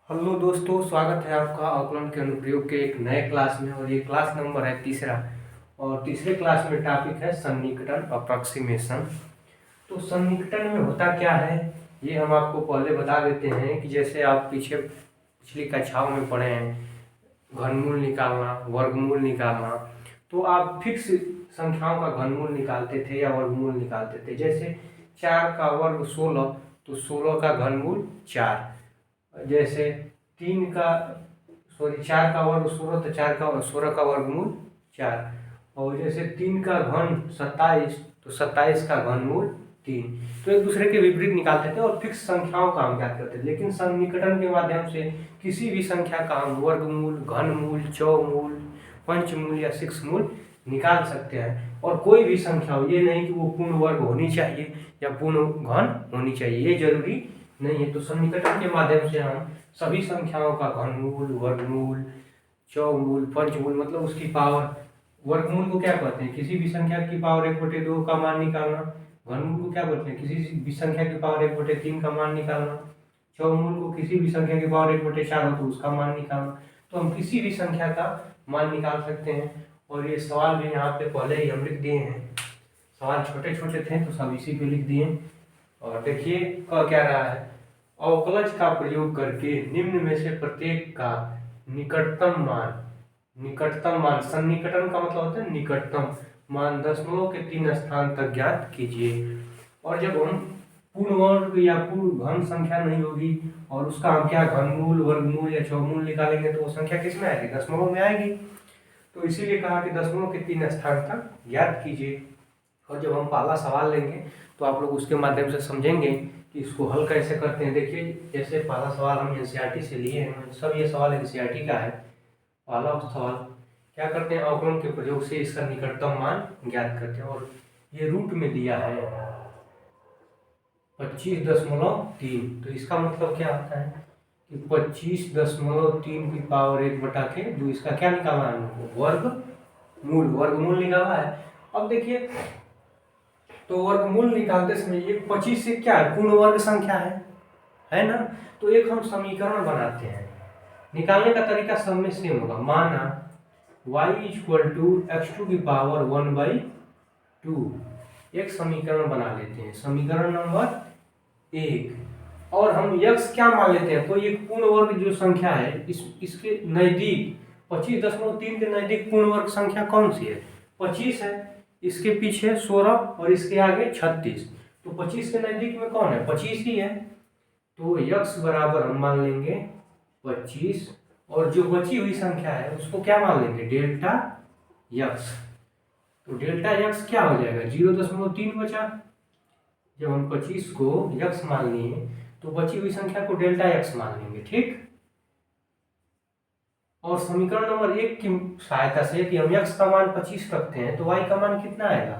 Hello दोस्तों, स्वागत है आपका आकलन के अनुप्रयोग के एक नए क्लास में। और ये क्लास नंबर है तीसरा। और तीसरे क्लास में टॉपिक है सन्निकटन अप्रॉक्सीमेशन। तो सन्निकटन में होता क्या है ये हम आपको पहले बता देते हैं कि जैसे आप पिछली कक्षाओं में पढ़े हैं, घनमूल निकालना, वर्गमूल निकालना। तो आप फिक्स संख्याओं का घनमूल निकालते थे या वर्गमूल निकालते थे। जैसे 4 का वर्ग 16, तो 16 का घनमूल 4। जैसे 4 का वर्ग 16, तो 16 का वर्गमूल 4। और जैसे 3 का घन 27, तो 27 का घनमूल 3। तो एक दूसरे के विपरीत निकालते थे और फिक्स संख्याओं का हम ज्ञात करते थे। लेकिन सन्निकटन के माध्यम से किसी भी संख्या का हम वर्गमूल, घनमूल, चौमूल, पंचमूल या शिक्षमूल निकाल सकते हैं। और कोई भी संख्या हो, ये नहीं कि वो पूर्ण वर्ग होनी चाहिए या पूर्ण घन होनी चाहिए, ये जरूरी नहीं है। तो सन्निकटन के माध्यम से हम सभी संख्याओं का घनमूल, वर्गमूल, चौमूल, पंचमूल मतलब उसकी पावर। वर्गमूल को क्या कहते हैं? किसी भी संख्या की पावर 1/2 का मान निकालना। घनमूल को क्या बोलते हैं? किसी भी संख्या की पावर 1/3 का मान निकालना। चौमूल को किसी भी संख्या की पावर 1/4 हो तो उसका मान निकालना। तो हम किसी भी संख्या का मान निकाल सकते हैं। और ये सवाल भी यहाँ पे पहले ही हम लिख दिए हैं। सवाल छोटे छोटे थे तो सब इसी पे लिख दिए। और देखिए क्या रहा है, अवकलज का प्रयोग करके निम्न में से प्रत्येक का निकटतम मान सन्निकटन का मतलब होता है निकटतम मान दशमलव के 3 स्थान तक ज्ञात कीजिए। और जब हम पूर्ण वर्ग या पूर्ण घन संख्या नहीं होगी और उसका हम क्या घनमूल, वर्गमूल या चौमूल निकालेंगे तो वो संख्या किस में आएगी? दशमलव में आएगी। तो इसीलिए कहा कि दशमलव के 3 स्थान तक ज्ञात कीजिए। और जब हम पहला सवाल लेंगे तो आप लोग उसके माध्यम से समझेंगे कि इसको हल कैसे करते हैं। देखिए, जैसे पहला सवाल हम एनसीईआरटी से लिए हैं, सब ये सवाल एनसीईआरटी का है। पहला सवाल क्या करते हैं, अवकलन के प्रयोग से इसका निकटतम मान ज्ञात करते हैं। और ये रूट में दिया है 25.3। तो इसका मतलब क्या होता है कि 25.3 की पावर 1/2। इसका क्या निकालना है हमको? वर्गमूल निकालना है। अब देखिए, तो वर्गमूल निकालते समय ये 25 से क्या है? पूर्ण वर्ग संख्या है ना। तो एक हम समीकरण बनाते हैं। निकालने का तरीका सब में सेम होगा। माना y = x⁴ एक समीकरण बना लेते हैं, समीकरण नंबर 1। और हम x क्या मान लेते हैं? कोई एक पूर्ण वर्ग जो संख्या है, इसके नजदीक 25.3 के नजदीक पूर्ण वर्ग संख्या कौन सी है? 25 है। इसके पीछे 16 और इसके आगे 36। तो 25 के नजदीक में कौन है? 25 ही है। तो x बराबर हम मान लेंगे 25। और जो बची हुई संख्या है उसको क्या मान लेंगे? Delta x। तो डेल्टा x क्या हो जाएगा? 0.3 बचा। जब हम 25 को x मान लिए तो बची हुई संख्या को डेल्टा x मान लेंगे। ठीक। और समीकरण नंबर 1 की सहायता से कि हम x का मान 25 रखते हैं तो y का मान कितना आएगा?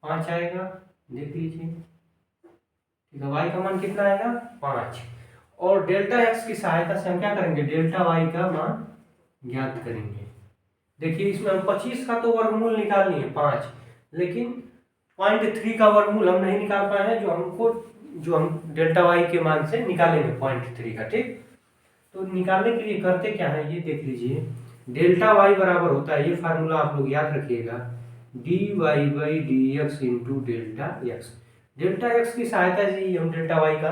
5 आएगा। देख लीजिए, ठीक है। y का मान कितना आएगा? 5। और डेल्टा x की सहायता से हम क्या करेंगे? डेल्टा y का मान ज्ञात करेंगे। देखिए, इसमें हम 25 का तो वर्गमूल निकाल लिए 5, लेकिन 0.3 का वर्गमूल हम नहीं निकाल पाए हैं, जो हम डेल्टा y के मान से निकालेंगे 0.3 का। ठीक। तो निकालने के लिए करते क्या है ये देख लीजिए। डेल्टा y बराबर होता है, ये फार्मूला आप लोग याद रखिएगा, dy/dx into delta x। Delta x की सहायता से ही हम डेल्टा y का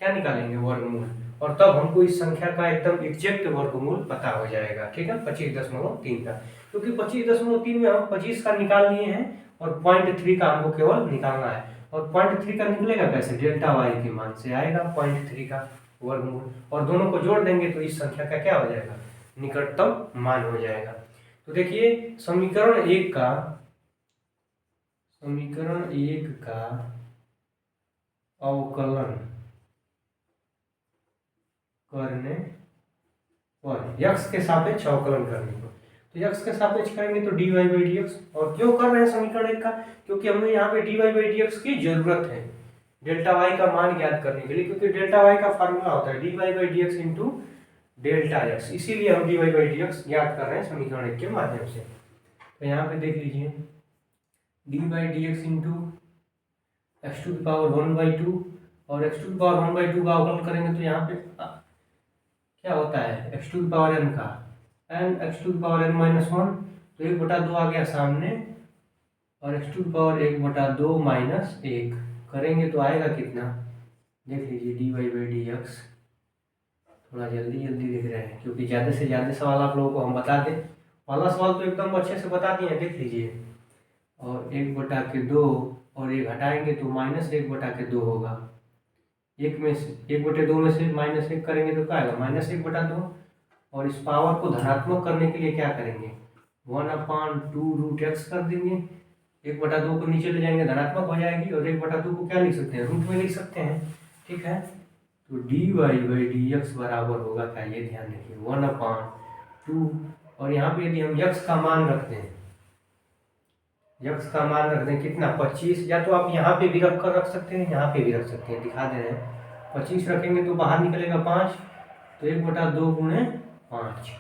क्या निकालेंगे? वर्गमूल। और तब हमको इस संख्या का एकदम एग्जैक्ट वर्गमूल पता हो जाएगा। ठीक है, 25.3 का। क्योंकि 25.3 में हम 25 का निकाल लिए हैं और 0.3 का हमको केवल निकालना है। और 0.3 का निकलेगा कैसे? डेल्टा y के मान से आएगा 0.3 का वर्गमूल। और दोनों को जोड़ देंगे तो इस संख्या का क्या हो जाएगा? निकटतम मान हो जाएगा। तो देखिए, समीकरण 1 का अवकलन करने पर x के सापेक्ष अवकलन करने पर, तो x के सापेक्ष करेंगे तो dy/dx। और क्यों कर रहे हैं समीकरण 1 का? क्योंकि हमें यहाँ पे dy/dx की जरूरत है डेल्टा y का मान ज्ञात करने के लिए। क्योंकि डेल्टा y का फार्मूला होता है dy/dx इंटू डेल्टा x, इसीलिए हम dy/dx ज्ञात कर रहे हैं समीकरण 1 के माध्यम से। तो यहाँ पे देख लीजिए, dy/dx इंटू x⁴ 1/2। और x⁴ 1/2 का अवकलन करेंगे तो यहाँ पे क्या होता है एक्स टू पावर एन का n x to power n minus one, तो 1/2 आ गया सामने, और एक्स टू पावर 1/2 माइनस एक करेंगे तो आएगा कितना, देख लीजिए d y by d x. थोड़ा जल्दी जल्दी लिख रहे हैं क्योंकि ज़्यादा से ज़्यादा सवाल आप लोगों को हम बता दें, वाला सवाल तो एकदम अच्छे से बता दिए हैं, देख लीजिए। और 1/2 और एक हटाएंगे तो -1/2 होगा। एक में से 1/2 में से -1 करेंगे तो क्या आएगा -1/2। और इस पावर को धनात्मक करने के लिए क्या करेंगे 1/2√x कर देंगे। 1/2 को नीचे ले जाएंगे धनात्मक हो जाएगी, और 1/2 को क्या लिख सकते हैं रूट में लिख सकते हैं, ठीक है। तो d y by d x बराबर होगा क्या, ये ध्यान रखिए 1/2, और यहाँ पे यदि हम यक्स का मान रखते हैं, यक्स का मान रख दें कितना 25, या तो आप यहाँ पे भी रख कर रख सकते हैं, यहाँ पे भी रख सकते हैं, दिखा दे रहे हैं। 25 रखेंगे तो बाहर निकलेगा 5, तो 1/2 गुणे 5।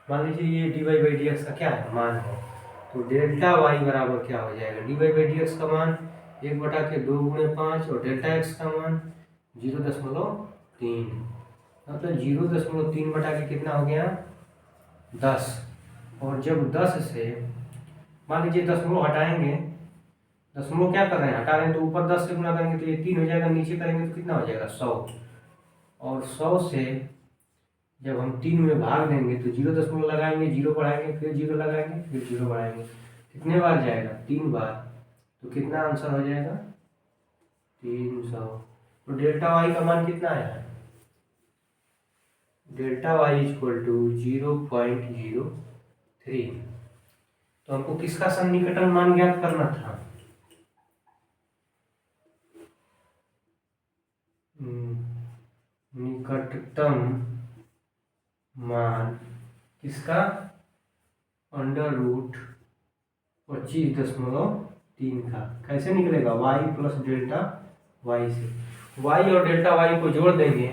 मान लीजिए ये d y by d x का क्या है मान है, तो डेल्टा वाई बराबर क्या हो जाएगा, d y by d x का मान 1/2 गुणे 5, और डेल्टा एक्स का मान 0.3, मतलब 0.3 बटा के कितना हो गया 10। और जब 10 से मान लीजिए दशमलव हटाएंगे, दशमलव क्या कर रहे हैं हटा रहे हैं, तो ऊपर 10 से गुना करेंगे तो ये 3 हो जाएगा, नीचे करेंगे तो कितना हो जाएगा 100, और 100 से जब हम 3 में भाग देंगे तो 0 लगाएंगे, 0 बढ़ाएंगे, फिर 0 लगाएंगे, फिर 0 बढ़ाएंगे, कितने बार जाएगा 3 बार, तो कितना आंसर हो जाएगा 300। तो डेल्टा वाई का मान कितना आया है, डेल्टा वाई इक्वल टू 0.03। तो हमको किसका सन्निकटन मान ज्ञात करना था, निकटतम मान किसका, √25.3 का। कैसे निकलेगा y प्लस डेल्टा वाई से, y और डेल्टा वाई को जोड़ देंगे,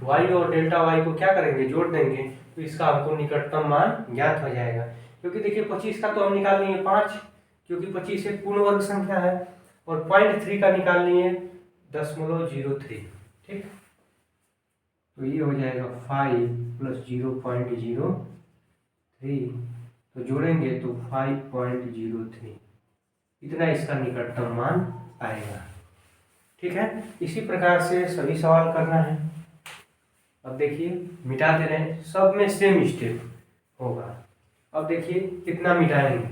y और डेल्टा वाई को क्या करेंगे जोड़ देंगे, तो इसका हमको निकटतम मान ज्ञात हो जाएगा। क्योंकि देखिए 25 का तो हम निकाल लिए 5, क्योंकि 25 एक पूर्ण वर्ग संख्या है, और 0.3 का निकाल लिए 0.03, ठीक। तो ये हो जाएगा 5 + 0.03, तो जोड़ेंगे तो 5.03, इतना इसका निकटतम मान आएगा, ठीक है। इसी प्रकार से सभी सवाल करना है। अब देखिए मिटा दे रहे हैं, सब में सेम स्टेप होगा। अब देखिए कितना मिटाएंगे,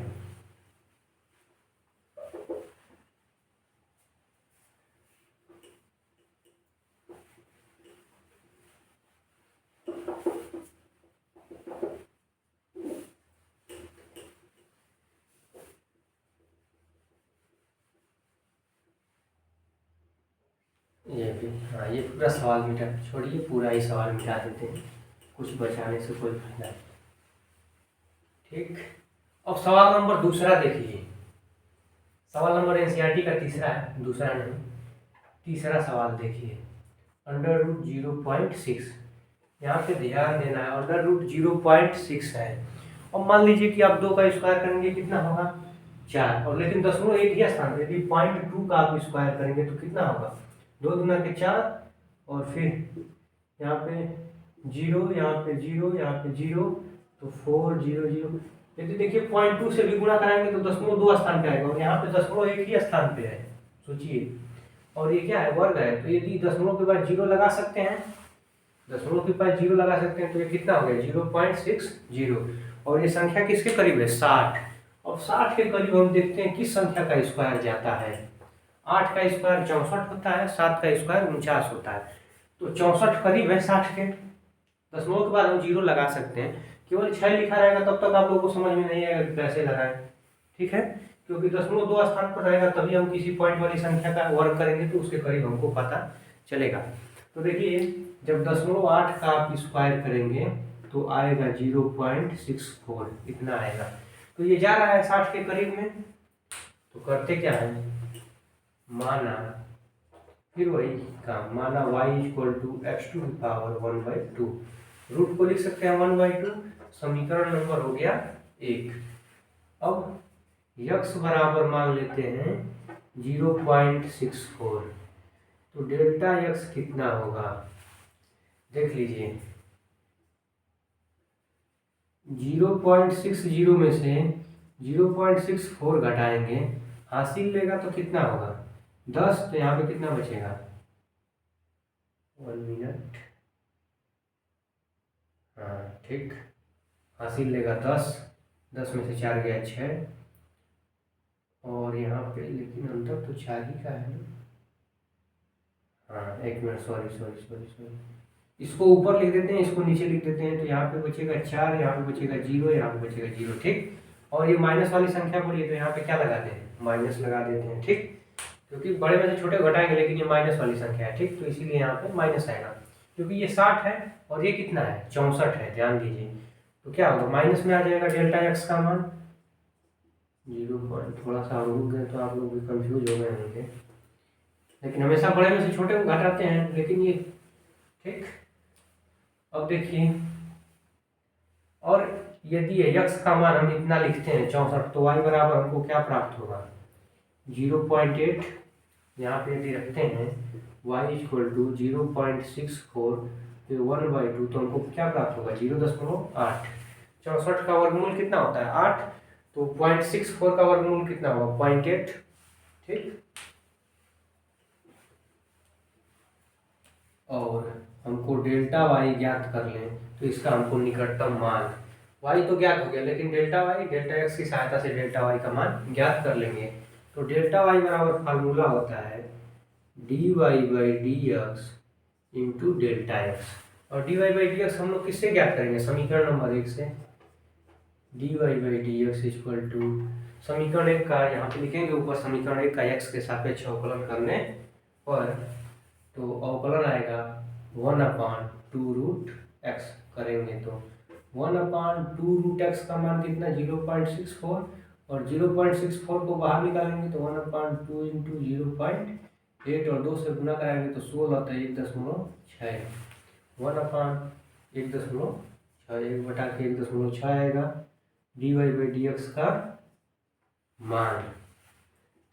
ये भी हाँ, ये पूरा सवाल मिटा, छोड़िए पूरा ही सवाल मिटा देते हैं, कुछ बचाने से कोई फायदा नहीं, ठीक। अब सवाल नंबर दूसरा देखिए, सवाल नंबर एनसीईआरटी का तीसरा है, दूसरा नहीं, तीसरा सवाल देखिए। √0.6, यहाँ पे ध्यान देना है, √0.6 है। और मान लीजिए कि आप 2 का स्क्वायर करेंगे कितना होगा 4, और लेकिन दशमलव एक ही स्थान पे, यदि 0.2 का आप स्क्वायर करेंगे तो कितना होगा 2 दूना के 4, और फिर यहाँ पे 0, यहाँ पे 0, यहाँ पे 0, तो 4 0 0। यदि देखिए 0.2 से भी गुणा कराएंगे तो दशमलव 2 स्थान पे आएगा, और यहाँ पे दशमलव एक ही स्थान पे है, सोचिए। और ये क्या है वर्ग है, तो यदि दशमलव के बाद 0 लगा सकते हैं, दशमलव के पास 0 लगा सकते हैं, तो ये कितना हो गया 0.60। और ये संख्या किसके करीब है 60। अब 60 के करीब हम देखते हैं किस संख्या का स्क्वायर जाता है। 8 का स्क्वायर 64 होता है, 7 का स्क्वायर 49 होता है, तो 64 करीब है 60 के। दशमलव के बाद हम 0 लगा सकते हैं, केवल 6 लिखा रहेगा तब तक आप लोगों को समझ में नहीं आएगा कि कैसे लगाएं, ठीक है। क्योंकि दशमलव 2 स्थान पर रहेगा तभी हम किसी पॉइंट वाली संख्या का वर्ग करेंगे तो उसके करीब हमको पता चलेगा। तो देखिए जब 0.8 का आप स्क्वायर करेंगे तो आएगा 0.64, इतना आएगा। तो ये जा रहा है 60 के करीब में, तो करते क्या है माना, फिर वही काम, माना y = x⁴ 1/2, रूट को लिख सकते हैं 1/2, समीकरण नंबर हो गया 1। अब x बराबर मान लेते हैं 0.64, तो डेल्टा x कितना होगा देख लीजिए, 0.60 में से 0.64 घटाएंगे, हासिल लेगा तो कितना होगा 10। तो यहाँ पे कितना बचेगा 1 मिनट, हाँ ठीक, हासिल लेगा 10, 10 में से 4 गया 6, और यहाँ पे लेकिन अंतर तो 4 ही का है ना। हाँ एक minute, sorry sorry sorry sorry, इसको ऊपर लिख देते हैं, इसको नीचे लिख देते हैं। तो यहाँ पे बचेगा 4, यहाँ पे बचेगा 0, यहाँ पे बचेगा 0, ठीक। और ये माइनस वाली संख्या बोलिए तो यहाँ पे क्या लगाते हैं, माइनस लगा देते हैं, ठीक, क्योंकि बड़े में से छोटे घटाएंगे लेकिन ये माइनस वाली संख्या है, ठीक, तो इसीलिए यहाँ पे माइनस आएगा। क्योंकि ये 60 है और ये कितना है 64 है, ध्यान दीजिए। तो क्या होगा, माइनस में आ जाएगा डेल्टा एक्स का मान 0 थोड़ा सा रुक गए तो आप लोग भी कंफ्यूज हो गए होंगे, लेकिन हमेशा बड़े में से छोटे को घटाते हैं, लेकिन ये ठीक। अब देखिए, और यदि यक्स का मान हम इतना लिखते हैं 64, तो वाई बराबर हमको क्या प्राप्त होगा 0.8। यहाँ पे यदि रखते हैं y इक्वल टू 0.64 पे 1/2, तो हमको क्या प्राप्त होगा 0.8। 64 का वर्गमूल कितना होता है 8, तो 0.64 का वर्गमूल कितना होगा 0.8, ठीक। और हमको डेल्टा वाई ज्ञात कर लें, तो इसका हमको निकटतम मान, वाई तो ज्ञात हो गया, लेकिन डेल्टा वाई डेल्टा एक्स की सहायता से डेल्टा वाई का मान ज्ञात कर लेंगे। तो डेल्टा वाई बराबर फार्मूला होता है d y by d x into delta x. और d y by d x हम लोग किससे ज्ञात करेंगे, समीकरण नंबर 1 से। D y by d x equal to समीकरण 1 का यहाँ पे लिखेंगे ऊपर, समीकरण 1 का एक्स के सापेक्ष अवकलन करने पर, तो अवकलन आएगा 1/2 रूट एक्स करेंगे तो 1/2 रूट एक्स का मान कितना 0.64, और 0.64 को बाहर निकालेंगे तो 1/2 इंटू 0.8, और 2 से गुना कराएंगे तो 16 होता है 1.6, 1/1.6, 1/1.6 आएगा d y by d x का मान।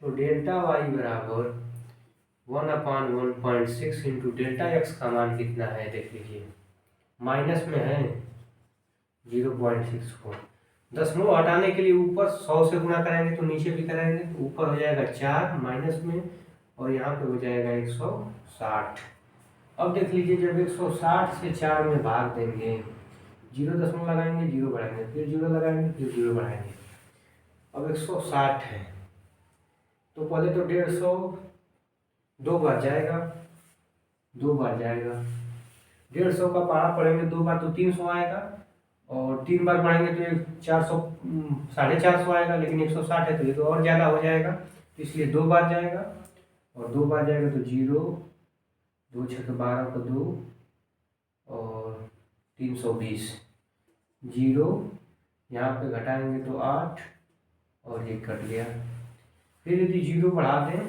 तो डेल्टा वाई बराबर 1/1.6 इंटू डेल्टा एक्स का मान कितना है देख लीजिए, माइनस में है 0.64। दशमलव हटाने के लिए ऊपर 100 से गुणा कराएंगे तो नीचे भी कराएंगे, तो ऊपर हो जाएगा 4 माइनस में, और यहाँ पे हो जाएगा 160। अब देख लीजिए, जब 160 से 4 में भाग देंगे, 0 दशमलव लगाएंगे 0 बढ़ाएंगे, फिर 0 लगाएंगे फिर 0 बढ़ाएंगे। अब 160 है तो पहले तो 150 2 बार जाएगा, 2 बार जाएगा, 150 का पहाड़ा पढ़ेंगे 2 बार तो 300 आएगा, और 3 बार पढ़ेंगे तो 400 450 आएगा, लेकिन 160 है तो ये तो और ज़्यादा हो जाएगा, तो इसलिए 2 बार जाएगा, और 2 बार जाएगा तो 0, 2 6 12 को 2, और 320, 0 यहाँ पे घटाएंगे तो 8, और ये कट गया। फिर यदि 0 बढ़ा दें,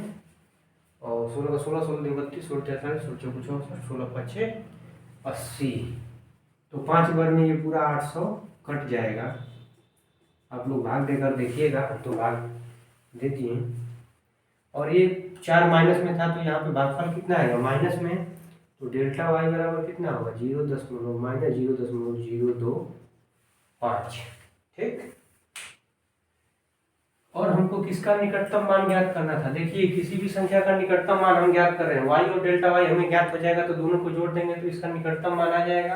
और 16 का 16, 16 32, 16 43, 16 64, 16 5 80, तो 5 बार में ये पूरा 800 कट जाएगा। आप लोग भाग देकर देखिएगा, तो भाग दे दिए, और ये 4 माइनस में था तो यहाँ पे भागफल कितना आएगा माइनस में, तो डेल्टा वाई बराबर कितना होगा 0.-0.025, ठीक। और हमको किसका निकटतम मान ज्ञात करना था, देखिए किसी भी संख्या का निकटतम मान हम ज्ञात कर रहे हैं, वाई और डेल्टा वाई हमें ज्ञात हो जाएगा, तो दोनों को जोड़ देंगे तो इसका निकटतम मान आ जाएगा।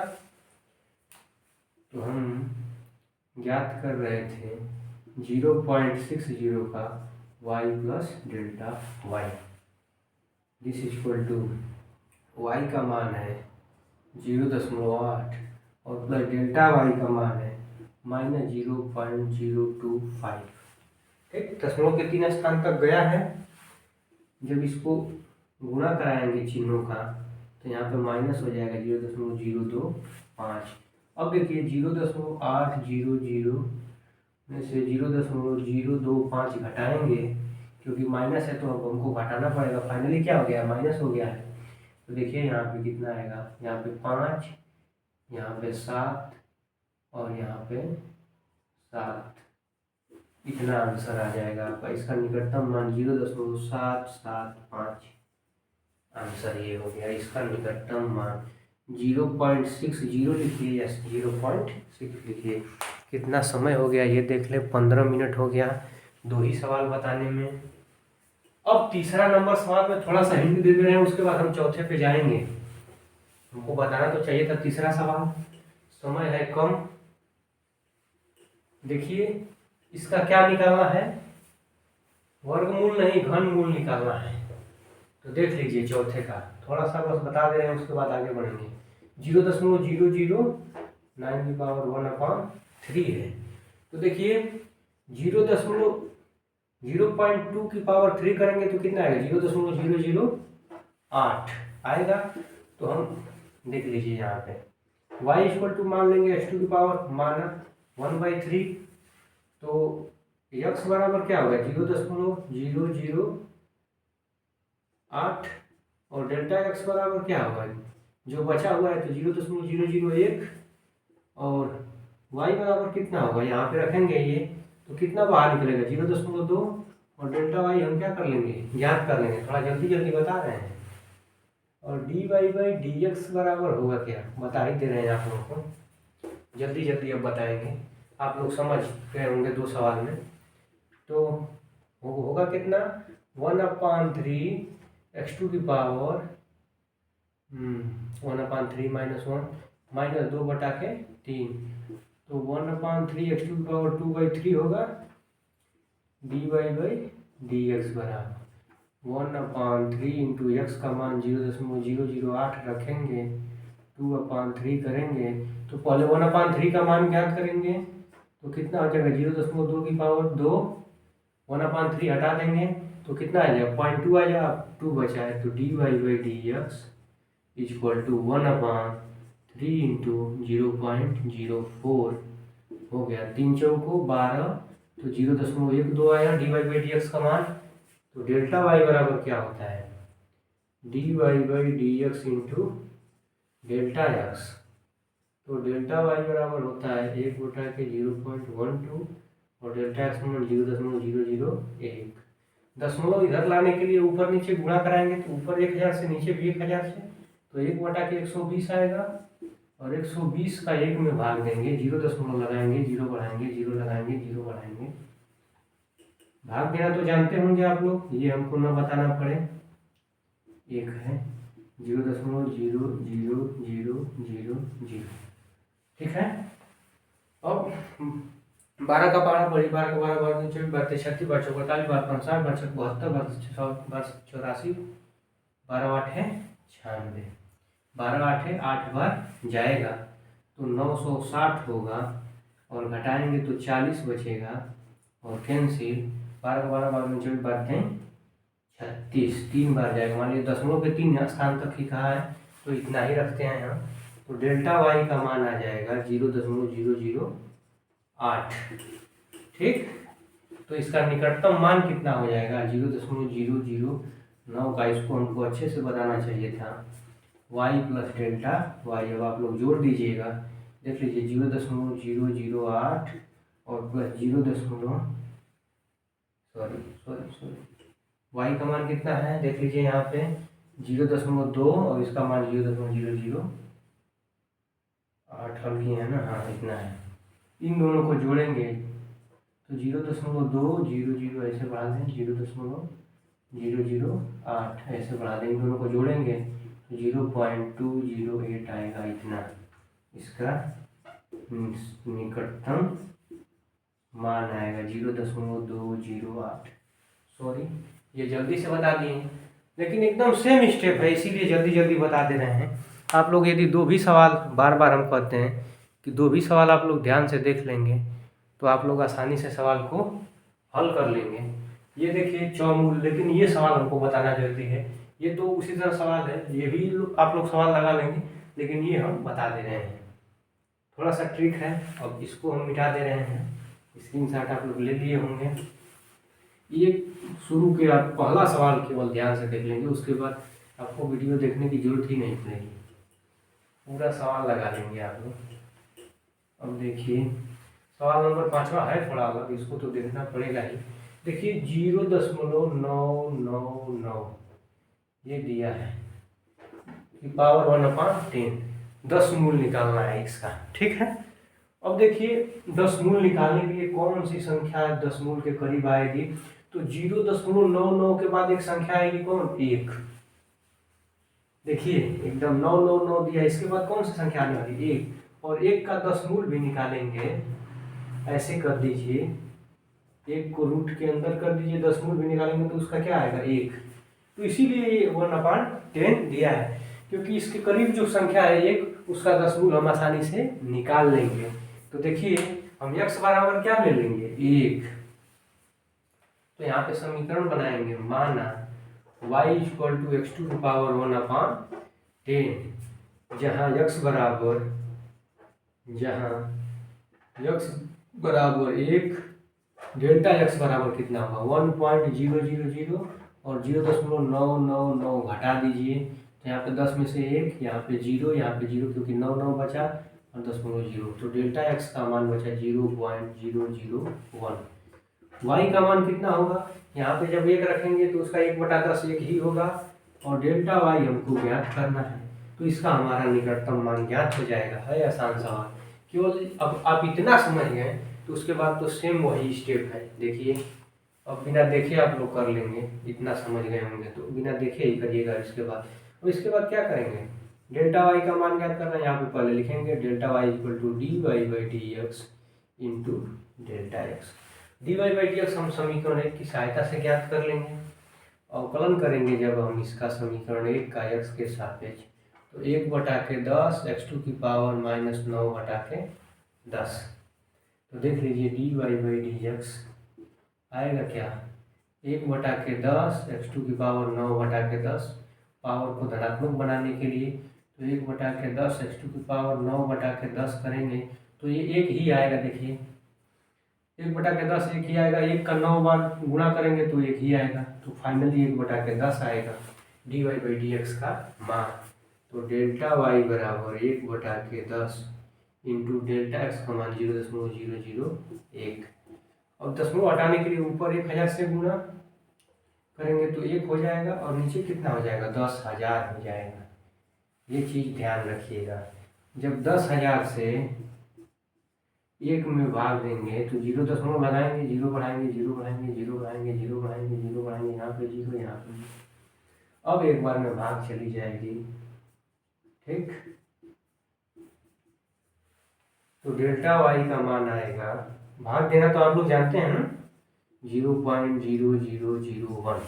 तो हम ज्ञात कर रहे थे 0.60 का y plus delta y, this equal to y का मान है 0.8 और प्लस डेल्टा वाई का मान है -0.025, ठीक। दशमलव के 3 स्थान तक गया है। जब इसको गुणा कराएंगे चिन्हों का, तो यहाँ पे माइनस हो जाएगा 0.025। अब देखिए 0.800 में से 0.025 घटाएंगे, क्योंकि माइनस है तो अब हमको घटाना पड़ेगा, फाइनली क्या हो गया माइनस हो गया है। तो देखिए यहाँ पे कितना आएगा, यहाँ पे 5, यहाँ पे 7, और यहाँ पे 7, इतना आंसर आ जाएगा आपका। इसका निकटतम मान 0.775, आंसर ये हो गया। इसका निकटतम मान 0.60 लिखिए या 0.6 लिखिए, कितना समय हो गया ये देख ले, 15 मिनट हो गया 2 ही सवाल बताने में। अब तीसरा नंबर सवाल में थोड़ा सा हिंट दे रहे हैं, उसके बाद हम चौथे पे जाएंगे। हमको बताना तो चाहिए था तीसरा सवाल, समय है कम। देखिए इसका क्या निकालना है, वर्गमूल नहीं घनमूल निकालना है। तो देख लीजिए चौथे का, थोड़ा सा बस बता दे रहे हैं, उसके बाद आगे बढ़ेंगे। 0.009 है। तो देखिए 0.2 की पावर 3 करेंगे तो कितना आएगा, 0.008 आएगा। तो हम देख लीजिए यहाँ पे y इक्वल टू मान लेंगे h2 की पावर माना 1/3। तो x बराबर क्या होगा 0.008 और डेल्टा x बराबर क्या होगा, जो बचा हुआ है तो 0.001 और y बराबर कितना होगा, यहाँ पे रखेंगे ये तो कितना बाहर निकलेगा 0.2 और डेल्टा y हम क्या कर लेंगे, ज्ञात कर लेंगे, थोड़ा जल्दी जल्दी बता रहे हैं। और dy/dx बराबर होगा क्या, बता ही दे रहे हैं आप लोगों को, जल्दी जल्दी अब बताएंगे, आप लोग समझ गए होंगे 2 सवाल में। तो होगा कितना 1/3 x2 की पावर 1/3 -1 -2/3। तो 1/3 x2 की पावर 2/3 होगा। dy/dx बराबर 1/3 इंटू एक्स का मान 0.008 रखेंगे, 2/3 करेंगे तो पहले 1/3 का मान ज्ञात करेंगे तो कितना हो जाएगा 0.2 की पावर 2, 1/3 हटा देंगे तो कितना आ जाएगा 0.2 आ जाएगा, 2 बचा है। तो dy/dx इक्वल टू 1/3 इंटू 0.04 हो गया, 3 चौको 12, तो 0.12 आया dy/dx का मान। तो डेल्टा y बराबर क्या होता है dy/dx इंटू डेल्टा x। तो डेल्टा y बराबर होता है 1/0.12 और डेल्टा x मान 0.001। दशमलव इधर लाने के लिए ऊपर नीचे गुणा कराएंगे तो ऊपर 1000 से नीचे भी 1000 से, तो 1/120 आएगा और 120 का 1 में भाग देंगे, 0 दशमलव लगाएंगे, 0 बढ़ाएंगे, 0 लगाएंगे, 0 बढ़ाएंगे। भाग देना तो जानते होंगे आप लोग, ये हमको न बताना पड़े। एक है 0.00000, ठीक है। अब 12 का पारा पड़ी, 12 का 12 12 24 12 36 12 44 12 59 12 72 12 84 12 8 है 96, 12 8 है 8 बार जाएगा तो 960 होगा और घटाएंगे तो 40 बचेगा और कैंसिल। 12 का 12 12 24 12 36, 3 बार जाएगा, मान लीजिए दशमलव के 3 स्थान तक ही कहा है तो इतना ही रखते हैं हम। तो डेल्टा वाई का मान आ जाएगा 0.008, ठीक। तो इसका निकटतम मान कितना हो जाएगा 0.009 का, इसको हमको अच्छे से बताना चाहिए था। y प्लस डेल्टा वाई, अब आप लोग जोड़ दीजिएगा, देख लीजिए 0.008 और प्लस 0. सॉरी y का मान कितना है देख लीजिए यहाँ पे 0.2 और इसका मान 0.008 हल किए हैं ना, हाँ इतना है। इन दोनों को जोड़ेंगे तो 0.200 ऐसे बढ़ा दें, 0.008 ऐसे बढ़ा दें, इन दोनों को जोड़ेंगे तो 0.208 आएगा, इतना इसका निकटतम मान आएगा 0.208। सॉरी ये जल्दी से बता दिए लेकिन एकदम सेम स्टेप है, इसीलिए जल्दी जल्दी बता दे रहे हैं। आप लोग यदि 2 भी सवाल, बार बार हम कहते हैं कि 2 भी सवाल आप लोग ध्यान से देख लेंगे तो आप लोग आसानी से सवाल को हल कर लेंगे। ये देखिए चौमूल, लेकिन ये सवाल हमको बताना जरूरी है। ये तो उसी तरह सवाल है, ये भी आप लोग सवाल लगा लेंगे लेकिन ये हम बता दे रहे हैं, थोड़ा सा ट्रिक है। अब इसको हम मिटा दे रहे हैं, स्क्रीनशॉट आप लोग ले लिए होंगे। ये शुरू के आप पहला सवाल केवल ध्यान से देख लेंगे, उसके बाद आपको वीडियो देखने की जरूरत ही नहीं पड़ेगी, पूरा सवाल लगा लेंगे आप लोग। अब देखिए सवाल नंबर 5वां है थोड़ा अलग, इसको तो देखना पड़ेगा ही। देखिए 0.999 ये दिया है कि पावर 1/10, 10 मूल निकालना है इसका, ठीक है। अब देखिए 10 मूल निकालने के लिए कौन सी संख्या 10 मूल के करीब आएगी, तो 0.99 के बाद एक संख्या आएगी कौन, 1। देखिए एकदम 999 दिया, इसके बाद कौन सी संख्या आने वाली, 1। और 1 का 10 मूल भी निकालेंगे, ऐसे कर दीजिए, 1 को रूट के अंदर कर दीजिए, 10 मूल भी निकालेंगे तो उसका क्या आएगा, 1। तो इसीलिए ये 1/10 दिया है, क्योंकि इसके करीब जो संख्या है 1, उसका 10 मूल हम आसानी से निकाल लेंगे। तो देखिए हम x बराबर क्या ले लेंगे, 1। तो यहाँ पे समीकरण बनाएंगे, माना y = x⁴ 1/10, जहाँ x बराबर 1, डेल्टा x बराबर कितना होगा, 1.000 और 0.999 घटा दीजिए, तो यहाँ पे 10 में से 1, यहाँ पे 0, यहाँ पे 0, क्योंकि 9 बचा और 0.0, तो डेल्टा x का मान बचा 0.001। y का मान कितना होगा, यहाँ पे जब 1 रखेंगे तो उसका 1/10 1 ही होगा, और डेल्टा y हमको ज्ञात करना है, तो इसका हमारा निकटतम मान ज्ञात हो जाएगा। है आसान सवाल, केवल अब आप इतना समझ गए तो उसके बाद तो सेम वही स्टेप है। देखिए अब बिना देखे आप लोग कर लेंगे, इतना समझ गए होंगे तो बिना देखे ही करिएगा इसके बाद। और इसके बाद क्या करेंगे, डेल्टा y का मान ज्ञात करना है, यहाँ पे पहले लिखेंगे delta y = dy/dx into delta x। dy/dx हम समीकरण 1 की सहायता से ज्ञात कर लेंगे। अवकलन करेंगे जब हम इसका समीकरण 1 का x के सापेक्ष, तो 1/10 x⁻9/10। तो देख लीजिए dy/dx आएगा क्या, 1/10 x⁻9/10, पावर को धनात्मक बनाने के लिए, तो 1/10 x⁻9/10 करेंगे तो ये 1 ही आएगा। देखिए 1/10 1 ही आएगा, 1 का 9 बार गुणा करेंगे तो 1 ही आएगा, तो फाइनली 1/10 आएगा dy/dx का मान। तो डेल्टा y बराबर 1/10 इंटू डेल्टा x का मान 0.001। और दशमलव हटाने के लिए ऊपर 1000 से गुणा करेंगे तो 1 हो जाएगा, और नीचे कितना हो जाएगा, 10,000 हो जाएगा। ये चीज़ ध्यान रखिएगा, जब 10,000 से 1 में भाग देंगे तो 0 दशमलव लगाएंगे, 0 बढ़ाएंगे, 0 बढ़ाएंगे, 0 बढ़ाएंगे, 0 बढ़ाएंगे, 0 बढ़ाएंगे, यहाँ पे 0, यहाँ पे 0। अब एक बार में भाग चली जाएगी, ठीक। तो डेल्टा y का मान आएगा, भाग देना तो आप लोग जानते हैं ना, 0.0001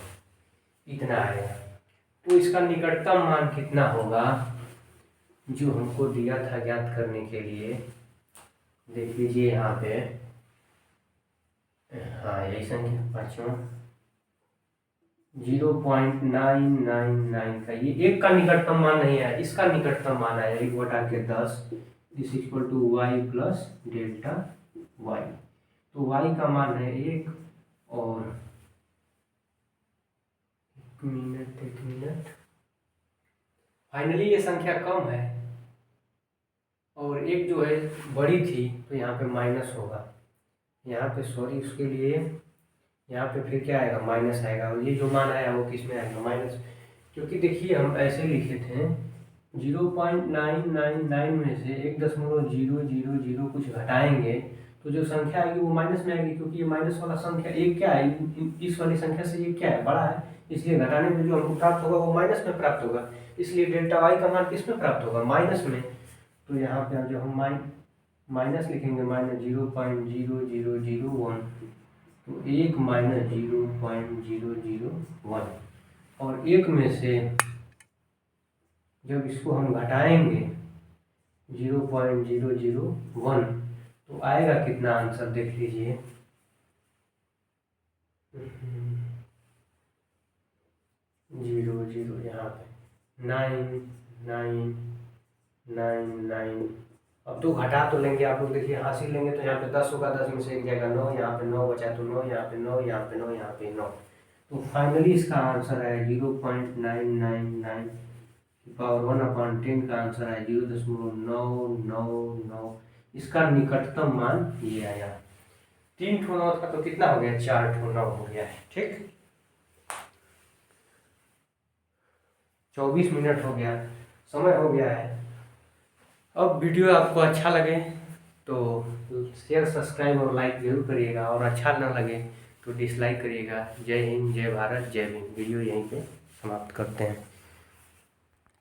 इतना आएगा। तो इसका निकटतम मान कितना होगा जो हमको दिया था ज्ञात करने के लिए, देख लीजिए यहाँ पे, हाँ यही संख्या पाँचवा 0.999 का, ये 1 का निकटतम मान नहीं है, इसका निकटतम मान है 1/10 this equal to y plus delta y. तो y का मान है 1, और एक मिनट, फाइनली ये संख्या कम है और एक जो है बड़ी थी, तो यहाँ पे माइनस होगा, यहाँ पे सॉरी उसके लिए यहाँ पे फिर क्या आएगा, माइनस आएगा। और ये जो मान आया वो किस में आएगा, माइनस, क्योंकि देखिए हम ऐसे लिखे थे 0.999 में से 1.000 कुछ घटाएंगे तो जो संख्या आएगी वो माइनस में आएगी, क्योंकि ये माइनस वाला संख्या एक क्या है, इस वाली संख्या से ये क्या है, बड़ा है, इसलिए घटाने में जो हमको प्राप्त होगा वो माइनस में प्राप्त होगा, इसलिए डेल्टा वाई का मान किस में प्राप्त होगा, माइनस में। तो यहाँ पे जो हम माइनस लिखेंगे, -0.0001, तो 1 - 0.001, और 1 में से जब इसको हम घटाएंगे 0.001 तो आएगा कितना आंसर, देख लीजिए 00 यहाँ पे 9999। अब तो घटा तो लेंगे आप लोग, देखिए हासिल लेंगे तो यहाँ पे 10 होगा, 10 में से एक जाएगा 9, यहाँ पे 9 बचा तो 9, यहाँ पे 9, यहाँ पे 9, यहाँ पे 9। तो फाइनली इसका आंसर है 0.999 पावर 1/10 का आंसर है 0.999। इसका निकटतम मान ये आया। 3 ठो 9 था तो कितना हो गया, 4 ठो 9 हो गया है, ठीक। 24 मिनट हो गया, समय हो गया है। अब वीडियो आपको अच्छा लगे तो शेयर सब्सक्राइब और लाइक जरूर करिएगा, और अच्छा ना लगे तो डिसलाइक करिएगा। जय हिंद, जय भारत, जय भीम। वीडियो यहीं पे समाप्त करते हैं।